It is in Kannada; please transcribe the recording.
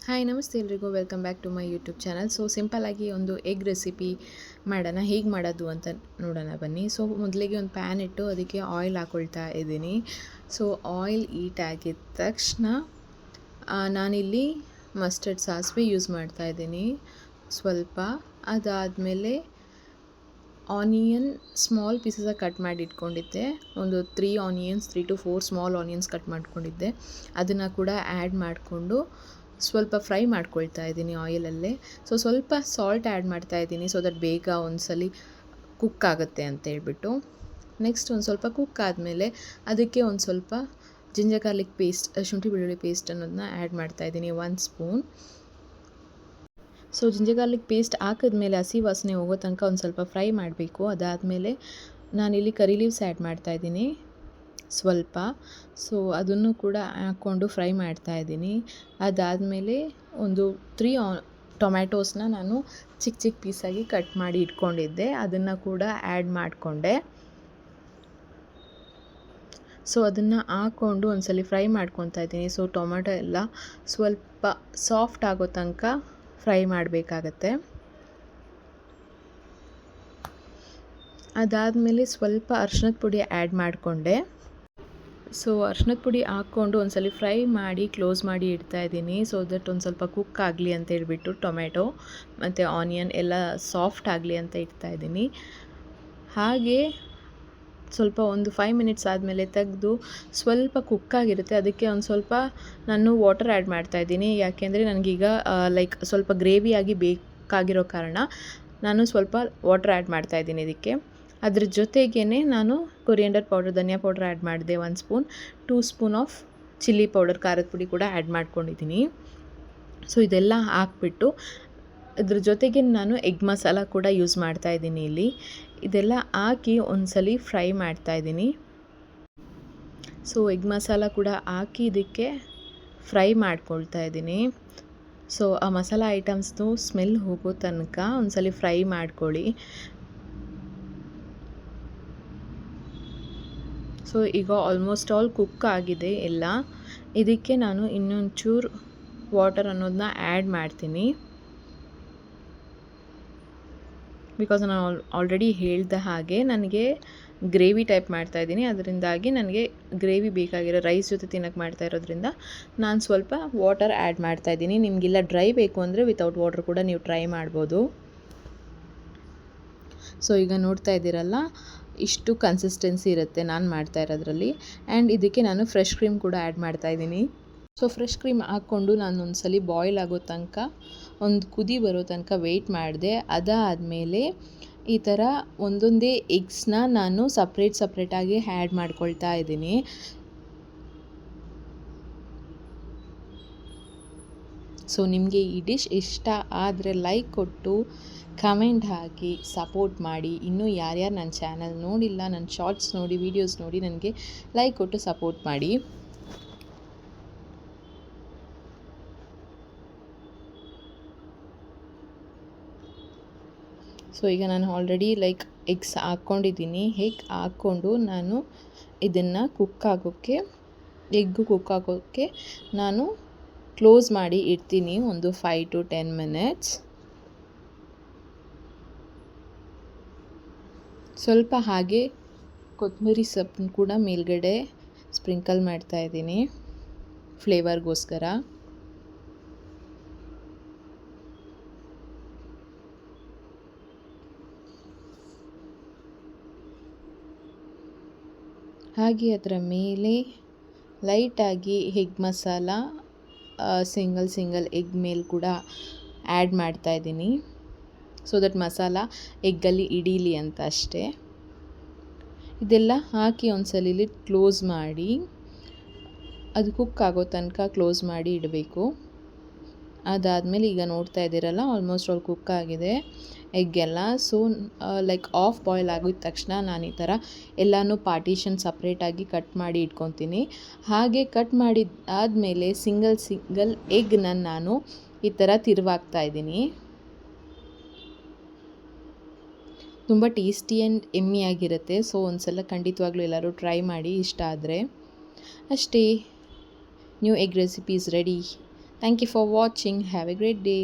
ಹಾಯ್ ನಮಸ್ತೆ ಎಲ್ರಿಗೂ welcome back to my YouTube channel. So ಸಿಂಪಲ್ಲಾಗಿ ಒಂದು ಎಗ್ ರೆಸಿಪಿ ಮಾಡೋಣ, ಹೇಗೆ ಮಾಡೋದು ಅಂತ ನೋಡೋಣ ಬನ್ನಿ. ಸೊ ಮೊದಲಿಗೆ ಒಂದು ಪ್ಯಾನ್ ಇಟ್ಟು ಅದಕ್ಕೆ ಆಯಿಲ್ ಹಾಕ್ಕೊಳ್ತಾ ಇದ್ದೀನಿ. ಸೊ ಆಯಿಲ್ ಹೀಟ್ ಆಗಿದ ತಕ್ಷಣ ನಾನಿಲ್ಲಿ ಮಸ್ಟರ್ಡ್ ಸಾಸಿವೆ ಯೂಸ್ ಮಾಡ್ತಾ ಇದ್ದೀನಿ ಸ್ವಲ್ಪ. ಅದಾದಮೇಲೆ ಆನಿಯನ್ ಸ್ಮಾಲ್ ಪೀಸಸಾಗಿ ಕಟ್ ಮಾಡಿ ಇಟ್ಕೊಂಡಿದ್ದೆ, ಒಂದು 3 to 4 ಸ್ಮಾಲ್ ಆನಿಯನ್ಸ್ ಕಟ್ ಮಾಡ್ಕೊಂಡಿದ್ದೆ. ಅದನ್ನು ಕೂಡ ಆ್ಯಡ್ ಮಾಡಿಕೊಂಡು ಸ್ವಲ್ಪ ಫ್ರೈ ಮಾಡ್ಕೊಳ್ತಾ ಇದ್ದೀನಿ ಆಯಿಲಲ್ಲೇ. ಸೊ ಸ್ವಲ್ಪ ಸಾಲ್ಟ್ ಆ್ಯಡ್ ಮಾಡ್ತಾ ಇದ್ದೀನಿ ಸೊ ದಟ್ ಬೇಗ ಒಂದ್ಸಲಿ ಕುಕ್ ಆಗುತ್ತೆ ಅಂತ ಹೇಳ್ಬಿಟ್ಟು. ನೆಕ್ಸ್ಟ್ ಒಂದು ಸ್ವಲ್ಪ ಕುಕ್ ಆದಮೇಲೆ ಅದಕ್ಕೆ ಒಂದು ಸ್ವಲ್ಪ ಜಿಂಜರ್ ಗಾರ್ಲಿಕ್ ಪೇಸ್ಟ್, ಶುಂಠಿ ಬೆಳ್ಳುಳ್ಳಿ ಪೇಸ್ಟ್ ಅನ್ನೋದನ್ನ ಆ್ಯಡ್ ಮಾಡ್ತಾ ಇದ್ದೀನಿ 1 spoon. So ginger garlic paste ಹಾಕಿದ್ಮೇಲೆ ಹಸಿ ವಾಸನೆ ಹೋಗೋ ತನಕ ಒಂದು ಸ್ವಲ್ಪ ಫ್ರೈ ಮಾಡಬೇಕು. ಅದಾದಮೇಲೆ ನಾನಿಲ್ಲಿ ಕರಿ ಲೀವ್ಸ್ ಆ್ಯಡ್ ಮಾಡ್ತಾ ಇದ್ದೀನಿ ಸ್ವಲ್ಪ. ಸೊ ಅದನ್ನು ಕೂಡ ಹಾಕ್ಕೊಂಡು ಫ್ರೈ ಮಾಡ್ತಾ ಇದ್ದೀನಿ. ಅದಾದಮೇಲೆ ಒಂದು 3 ಟೊಮ್ಯಾಟೋಸ್ನ ನಾನು ಚಿಕ್ಕ ಪೀಸಾಗಿ ಕಟ್ ಮಾಡಿ ಇಟ್ಕೊಂಡಿದ್ದೆ, ಅದನ್ನು ಕೂಡ ಆ್ಯಡ್ ಮಾಡಿಕೊಂಡೆ. ಸೊ ಅದನ್ನು ಹಾಕ್ಕೊಂಡು ಒಂದ್ಸಲಿ ಫ್ರೈ ಮಾಡ್ಕೊತಾ ಇದ್ದೀನಿ. ಸೊ ಟೊಮ್ಯಾಟೊ ಎಲ್ಲ ಸ್ವಲ್ಪ ಸಾಫ್ಟ್ ಆಗೋ ತನಕ ಫ್ರೈ ಮಾಡಬೇಕಾಗತ್ತೆ. ಅದಾದಮೇಲೆ ಸ್ವಲ್ಪ ಅರ್ಶಿನದ ಪುಡಿ ಆ್ಯಡ್ ಮಾಡಿಕೊಂಡೆ. ಸೊ ಅರ್ಶಿನದ ಪುಡಿ ಹಾಕ್ಕೊಂಡು ಒಂದ್ಸಲಿ ಫ್ರೈ ಮಾಡಿ ಕ್ಲೋಸ್ ಮಾಡಿ ಇಡ್ತಾ ಇದ್ದೀನಿ ಸೊ ದಟ್ ಒಂದು ಸ್ವಲ್ಪ ಕುಕ್ ಆಗಲಿ ಅಂತ ಹೇಳ್ಬಿಟ್ಟು ಟೊಮೆಟೊ ಮತ್ತು ಆನಿಯನ್ ಎಲ್ಲ ಸಾಫ್ಟ್ ಆಗಲಿ ಅಂತ ಇಡ್ತಾ ಇದ್ದೀನಿ. ಹಾಗೆ ಸ್ವಲ್ಪ ಒಂದು 5 ಮಿನಿಟ್ಸ್ ಆದಮೇಲೆ ತೆಗೆದು ಸ್ವಲ್ಪ ಕುಕ್ಕಾಗಿರುತ್ತೆ, ಅದಕ್ಕೆ ಒಂದು ಸ್ವಲ್ಪ ನಾನು ವಾಟರ್ ಆ್ಯಡ್ ಮಾಡ್ತಾ ಇದ್ದೀನಿ. ಯಾಕೆಂದರೆ ನನಗೀಗ ಲೈಕ್ ಸ್ವಲ್ಪ ಗ್ರೇವಿಯಾಗಿ ಬೇಕಾಗಿರೋ ಕಾರಣ ನಾನು ಸ್ವಲ್ಪ ವಾಟರ್ ಆ್ಯಡ್ ಮಾಡ್ತಾ ಇದ್ದೀನಿ ಇದಕ್ಕೆ. ಅದ್ರ ಜೊತೆಗೇ ನಾನು ಕೊರಿಯಂಡರ್ ಪೌಡರ್, ಧನಿಯಾ ಪೌಡರ್ ಆ್ಯಡ್ ಮಾಡಿದೆ 1 spoon, 2 spoon of chilli powder, ಖಾರದ ಪುಡಿ ಕೂಡ ಆ್ಯಡ್ ಮಾಡ್ಕೊಂಡಿದ್ದೀನಿ. ಸೊ ಇದೆಲ್ಲ ಹಾಕ್ಬಿಟ್ಟು ಅದ್ರ ಜೊತೆಗೆ ನಾನು ಎಗ್ ಮಸಾಲ ಕೂಡ ಯೂಸ್ ಮಾಡ್ತಾ ಇದ್ದೀನಿ ಇಲ್ಲಿ. ಇದೆಲ್ಲ ಹಾಕಿ ಒಂದ್ಸಲಿ ಫ್ರೈ ಮಾಡ್ತಾ ಇದ್ದೀನಿ. ಸೊ ಎಗ್ ಮಸಾಲ ಕೂಡ ಹಾಕಿ ಇದಕ್ಕೆ ಫ್ರೈ ಮಾಡ್ಕೊಳ್ತಾ ಇದ್ದೀನಿ. ಸೊ ಆ ಮಸಾಲ ಐಟಮ್ಸ್ದು ಸ್ಮೆಲ್ ಹೋಗೋ ತನಕ ಒಂದ್ಸಲಿ ಫ್ರೈ ಮಾಡ್ಕೊಳ್ಳಿ. ಸೊ ಈಗ ಆಲ್ಮೋಸ್ಟ್ ಆಲ್ ಕುಕ್ ಆಗಿದೆ ಎಲ್ಲ. ಇದಕ್ಕೆ ನಾನು ಇನ್ನೊಂಚೂರು ವಾಟರ್ ಅನ್ನೋದನ್ನ ಆ್ಯಡ್ ಮಾಡ್ತೀನಿ. ಬಿಕಾಸ್ ನಾನು ಆಲ್ರೆಡಿ ಹೇಳ್ದ ಹಾಗೆ ನನಗೆ ಗ್ರೇವಿ ಟೈಪ್ ಮಾಡ್ತಾಯಿದ್ದೀನಿ, ಅದರಿಂದಾಗಿ ನನಗೆ ಗ್ರೇವಿ ಬೇಕಾಗಿರೋ ರೈಸ್ ಜೊತೆ ತಿನ್ನೋಕ್ಕೆ ಮಾಡ್ತಾ ಇರೋದ್ರಿಂದ ನಾನು ಸ್ವಲ್ಪ ವಾಟರ್ ಆ್ಯಡ್ ಮಾಡ್ತಾಯಿದ್ದೀನಿ. ನಿಮಗೆಲ್ಲ ಡ್ರೈ ಬೇಕು ಅಂದರೆ ವಿತೌಟ್ ವಾಟರ್ ಕೂಡ ನೀವು ಟ್ರೈ ಮಾಡ್ಬೋದು. ಸೊ ಈಗ ನೋಡ್ತಾ ಇದ್ದೀರಲ್ಲ, ಇಷ್ಟು ಕನ್ಸಿಸ್ಟೆನ್ಸಿ ಇರುತ್ತೆ ನಾನು ಮಾಡ್ತಾ ಇರೋದ್ರಲ್ಲಿ. ಆ್ಯಂಡ್ ಇದಕ್ಕೆ ನಾನು ಫ್ರೆಶ್ ಕ್ರೀಮ್ ಕೂಡ ಆ್ಯಡ್ ಮಾಡ್ತಾ ಇದ್ದೀನಿ. ಸೊ ಫ್ರೆಶ್ ಕ್ರೀಮ್ ಹಾಕ್ಕೊಂಡು ನಾನು ಒಂದ್ಸಲಿ ಬಾಯ್ಲ್ ಆಗೋ ತನಕ, ಒಂದು ಕುದಿ ಬರೋ ತನಕ ವೆಯ್ಟ್ ಮಾಡಿದೆ. ಅದಾದಮೇಲೆ ಈ ಥರ ಒಂದೊಂದೇ ಎಗ್ಸ್ನ ನಾನು ಸಪ್ರೇಟಾಗಿ ಆ್ಯಡ್ ಮಾಡ್ಕೊಳ್ತಾ ಇದ್ದೀನಿ. ಸೊ ನಿಮಗೆ ಈ ಡಿಶ್ ಇಷ್ಟ ಆದರೆ ಲೈಕ್ ಕೊಟ್ಟು ಕಮೆಂಟ್ ಹಾಕಿ ಸಪೋರ್ಟ್ ಮಾಡಿ. ಇನ್ನೂ ಯಾರ್ಯಾರು ನನ್ನ ಚಾನಲ್ ನೋಡಿಲ್ಲ, ನನ್ನ ಶಾರ್ಟ್ಸ್ ನೋಡಿ, ವೀಡಿಯೋಸ್ ನೋಡಿ ನನಗೆ ಲೈಕ್ ಕೊಟ್ಟು ಸಪೋರ್ಟ್ ಮಾಡಿ. ಸೊ ಈಗ ನಾನು ಆಲ್ರೆಡಿ ಲೈಕ್ ಎಗ್ಸ್ ಹಾಕ್ಕೊಂಡಿದ್ದೀನಿ. ಎಗ್ ಹಾಕ್ಕೊಂಡು ನಾನು ಇದನ್ನು ಎಗ್ಗು ಕುಕ್ ಆಗೋಕ್ಕೆ ನಾನು ಕ್ಲೋಸ್ ಮಾಡಿ ಇಡ್ತೀನಿ ಒಂದು 5 to 10 ಮಿನಿಟ್ಸ್. ಸ್ವಲ್ಪ ಹಾಗೆ ಕೊತ್ತಂಬರಿ ಸೊಪ್ಪನ್ನು ಕೂಡ ಮೇಲ್ಗಡೆ ಸ್ಪ್ರಿಂಕಲ್ ಮಾಡ್ತಾ ಇದ್ದೀನಿ ಫ್ಲೇವರ್ಗೋಸ್ಕರ. ಹಾಗೆ ಅದರ ಮೇಲೆ ಲೈಟಾಗಿ ಎಗ್ ಮಸಾಲ ಸಿಂಗಲ್ ಎಗ್ ಮೇಲೆ ಕೂಡ ಆ್ಯಡ್ ಮಾಡ್ತಾ ಇದ್ದೀನಿ ಸೊ ದಟ್ ಮಸಾಲ ಎಗ್ಗಲ್ಲಿ ಹಿಡೀಲಿ ಅಂತ ಅಷ್ಟೇ. ಇದೆಲ್ಲ ಹಾಕಿ ಒಂದ್ಸಲಿ ಲಿಡ್ ಕ್ಲೋಸ್ ಮಾಡಿ ಅದು ಕುಕ್ ಆಗೋ ತನಕ ಕ್ಲೋಸ್ ಮಾಡಿ ಇಡಬೇಕು. ಅದಾದಮೇಲೆ ಈಗ ನೋಡ್ತಾ ಇದ್ದೀರಲ್ಲ, ಆಲ್ಮೋಸ್ಟ್ ಆಲ್ ಕುಕ್ ಆಗಿದೆ ಎಗ್ಗೆಲ್ಲ. ಸೊ ಲೈಕ್ ಆಫ್ ಬಾಯ್ಲ್ ಆಗಿದ ತಕ್ಷಣ ನಾನು ಈ ಥರ ಎಲ್ಲನೂ ಪಾರ್ಟಿಷನ್ ಸಪ್ರೇಟಾಗಿ ಕಟ್ ಮಾಡಿ ಇಟ್ಕೊತೀನಿ. ಹಾಗೆ ಕಟ್ ಮಾಡಿದ್ದಾದಮೇಲೆ ಸಿಂಗಲ್ ಎಗ್ನ ನಾನು ಈ ಥರ ತಿರುವಾಗ್ತಾ ಇದ್ದೀನಿ. ತುಂಬ ಟೇಸ್ಟಿ ಆ್ಯಂಡ್ ಎಮ್ಮಿಯಾಗಿರುತ್ತೆ. ಸೊ ಒಂದ್ಸಲ ಖಂಡಿತವಾಗ್ಲೂ ಎಲ್ಲರೂ ಟ್ರೈ ಮಾಡಿ ಇಷ್ಟ ಆದರೆ. ಅಷ್ಟೇ, new egg recipe is ready. Thank you for watching. Have a great day.